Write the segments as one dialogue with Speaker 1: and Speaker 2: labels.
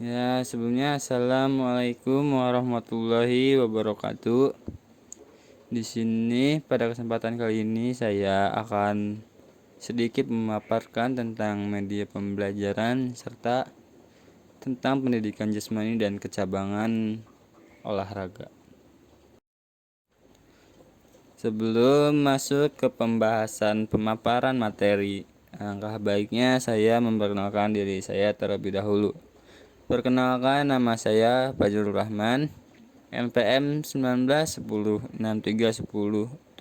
Speaker 1: Ya, sebelumnya Assalamualaikum warahmatullahi wabarakatuh. Di sini pada kesempatan kali ini saya akan sedikit memaparkan tentang media pembelajaran serta tentang pendidikan jasmani dan kecabangan olahraga. Sebelum masuk ke pembahasan pemaparan materi, alangkah baiknya saya memperkenalkan diri saya terlebih dahulu. Perkenalkan, nama saya Fajrul Rahman, NPM 19106310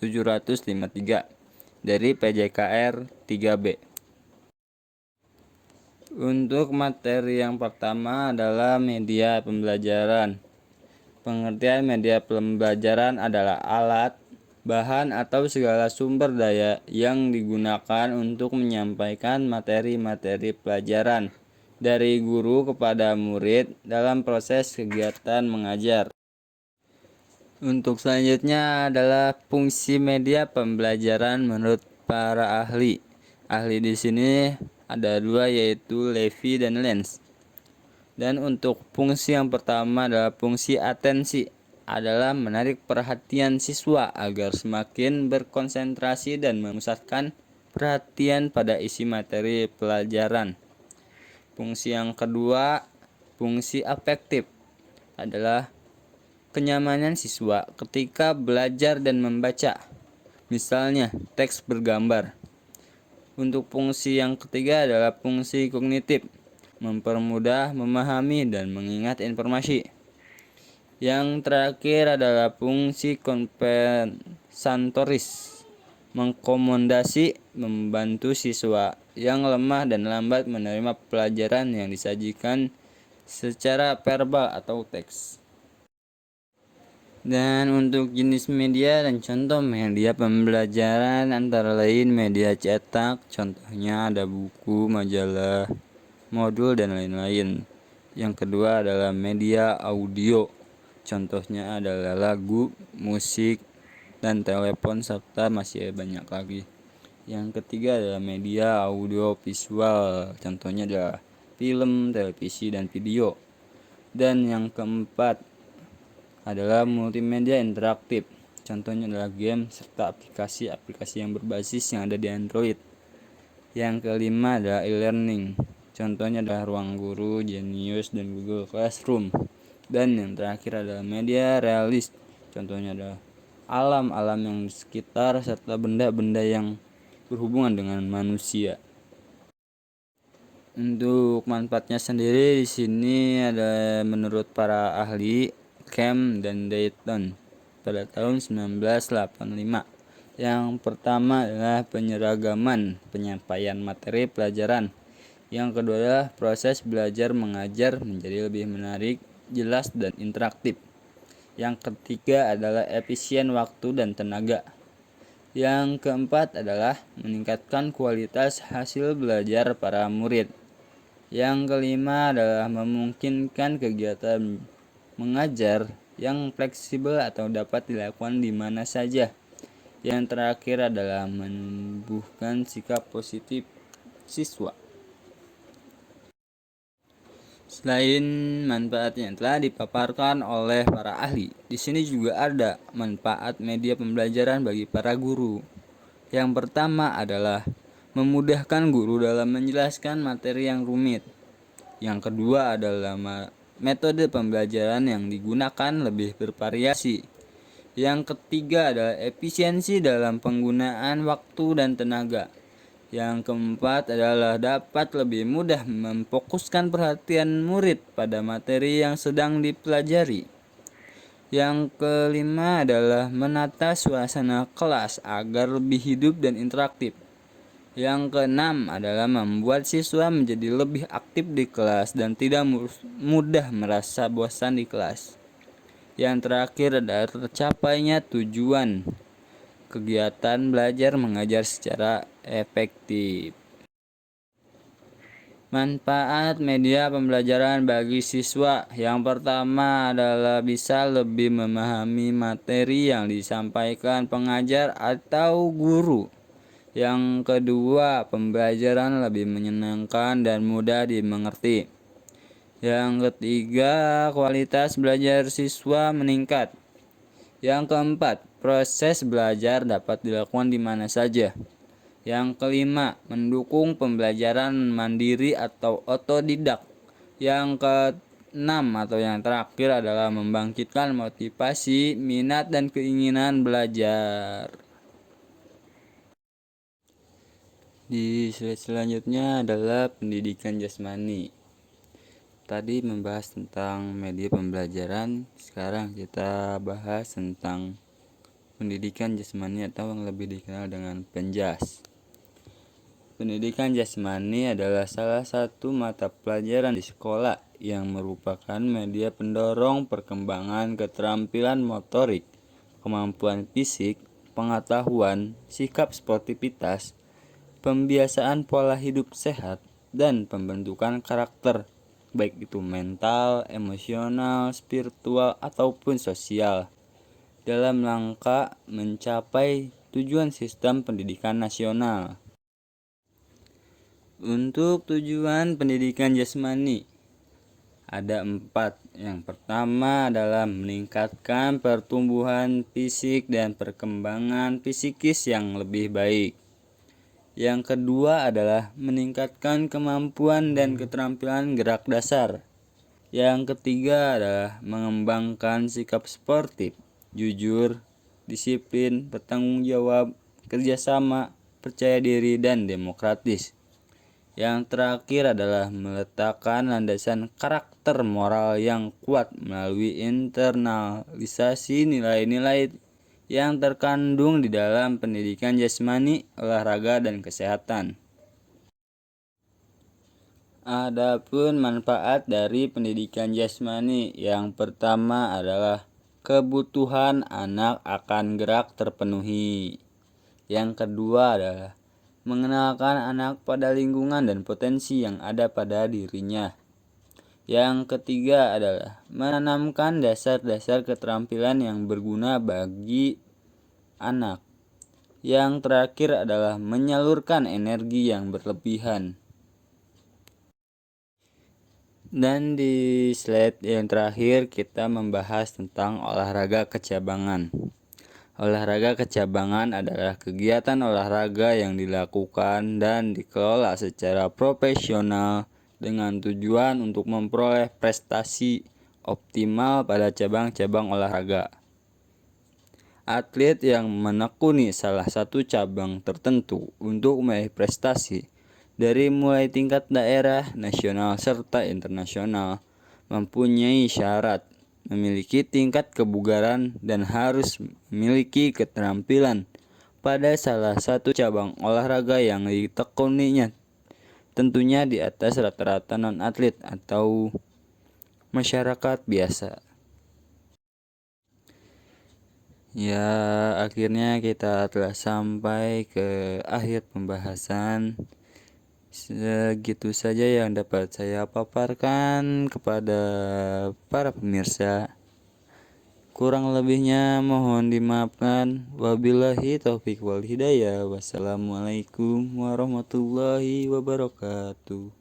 Speaker 1: 753 dari PJKR 3B. Untuk materi yang pertama adalah media pembelajaran. Pengertian media pembelajaran adalah alat, bahan atau segala sumber daya yang digunakan untuk menyampaikan materi-materi pelajaran dari guru kepada murid dalam proses kegiatan mengajar. Untuk selanjutnya adalah fungsi media pembelajaran menurut para ahli. Ahli di sini ada dua, yaitu Levy dan Lenz. Dan untuk fungsi yang pertama adalah fungsi atensi, adalah menarik perhatian siswa agar semakin berkonsentrasi dan memusatkan perhatian pada isi materi pelajaran. Fungsi yang kedua, fungsi afektif, adalah kenyamanan siswa ketika belajar dan membaca, misalnya teks bergambar. Untuk fungsi yang ketiga adalah fungsi kognitif, mempermudah memahami dan mengingat informasi. Yang terakhir adalah fungsi kompensatoris, mengkomodasi, membantu siswa yang lemah dan lambat menerima pelajaran yang disajikan secara verbal atau teks. Dan untuk jenis media dan contoh media pembelajaran antara lain media cetak, contohnya ada buku, majalah, modul, dan lain-lain. Yang kedua adalah media audio, contohnya adalah lagu, musik, dan telepon, serta masih banyak lagi. Yang ketiga adalah media audio visual, contohnya adalah film, televisi, dan video. Dan yang keempat adalah multimedia interaktif, contohnya adalah game serta aplikasi-aplikasi yang berbasis yang ada di Android. Yang kelima adalah e-learning, contohnya adalah Ruang Guru, Genius, dan Google Classroom. Dan yang terakhir adalah media realis, contohnya adalah alam-alam yang di sekitar serta benda-benda yang berhubungan dengan manusia. Untuk manfaatnya sendiri di sini ada menurut para ahli Kemp dan Dayton pada tahun 1985. Yang pertama adalah penyeragaman penyampaian materi pelajaran. Yang kedua adalah proses belajar mengajar menjadi lebih menarik, jelas, dan interaktif. Yang ketiga adalah efisien waktu dan tenaga. Yang keempat adalah meningkatkan kualitas hasil belajar para murid. Yang kelima adalah memungkinkan kegiatan mengajar yang fleksibel atau dapat dilakukan di mana saja. Yang terakhir adalah menumbuhkan sikap positif siswa. Selain manfaat yang telah dipaparkan oleh para ahli, di sini juga ada manfaat media pembelajaran bagi para guru. Yang pertama adalah memudahkan guru dalam menjelaskan materi yang rumit. Yang kedua adalah metode pembelajaran yang digunakan lebih bervariasi. Yang ketiga adalah efisiensi dalam penggunaan waktu dan tenaga. Yang keempat adalah dapat lebih mudah memfokuskan perhatian murid pada materi yang sedang dipelajari. Yang kelima adalah menata suasana kelas agar lebih hidup dan interaktif. Yang keenam adalah membuat siswa menjadi lebih aktif di kelas dan tidak mudah merasa bosan di kelas. Yang terakhir adalah tercapainya tujuan kegiatan belajar mengajar secara efektif. Manfaat media pembelajaran bagi siswa. Yang pertama adalah bisa lebih memahami materi yang disampaikan pengajar atau guru. Yang kedua, pembelajaran lebih menyenangkan dan mudah dimengerti. Yang ketiga, kualitas belajar siswa meningkat. Yang keempat, proses belajar dapat dilakukan di mana saja. Yang kelima, mendukung pembelajaran mandiri atau otodidak. Yang keenam atau yang terakhir adalah membangkitkan motivasi, minat, dan keinginan belajar. Di slide selanjutnya adalah pendidikan jasmani. Tadi membahas tentang media pembelajaran, sekarang kita bahas tentang pendidikan jasmani atau yang lebih dikenal dengan penjas. Pendidikan jasmani adalah salah satu mata pelajaran di sekolah yang merupakan media pendorong perkembangan keterampilan motorik, kemampuan fisik, pengetahuan, sikap sportivitas, pembiasaan pola hidup sehat, dan pembentukan karakter, baik itu mental, emosional, spiritual, ataupun sosial, dalam rangka mencapai tujuan sistem pendidikan nasional. Untuk tujuan pendidikan jasmani ada 4. Yang pertama adalah meningkatkan pertumbuhan fisik dan perkembangan psikis yang lebih baik. Yang kedua adalah meningkatkan kemampuan dan keterampilan gerak dasar. Yang ketiga adalah mengembangkan sikap sportif, jujur, disiplin, bertanggung jawab, kerjasama, percaya diri, dan demokratis. Yang terakhir adalah meletakkan landasan karakter moral yang kuat melalui internalisasi nilai-nilai yang terkandung di dalam pendidikan jasmani, olahraga, dan kesehatan. Adapun manfaat dari pendidikan jasmani, yang pertama adalah kebutuhan anak akan gerak terpenuhi. Yang kedua adalah mengenalkan anak pada lingkungan dan potensi yang ada pada dirinya. Yang ketiga adalah menanamkan dasar-dasar keterampilan yang berguna bagi anak. Yang terakhir adalah menyalurkan energi yang berlebihan. Dan di slide yang terakhir kita membahas tentang olahraga kecabangan. Olahraga kecabangan adalah kegiatan olahraga yang dilakukan dan dikelola secara profesional dengan tujuan untuk memperoleh prestasi optimal pada cabang-cabang olahraga. Atlet yang menekuni salah satu cabang tertentu untuk meraih prestasi dari mulai tingkat daerah, nasional, serta internasional mempunyai syarat memiliki tingkat kebugaran dan harus memiliki keterampilan pada salah satu cabang olahraga yang ditekuninya, tentunya di atas rata-rata non-atlet atau masyarakat biasa. Ya, akhirnya kita telah sampai ke akhir pembahasan. Segitu saja yang dapat saya paparkan kepada para pemirsa. Kurang lebihnya mohon dimaafkan. Wabillahi taufik wal hidayah. Wassalamualaikum warahmatullahi wabarakatuh.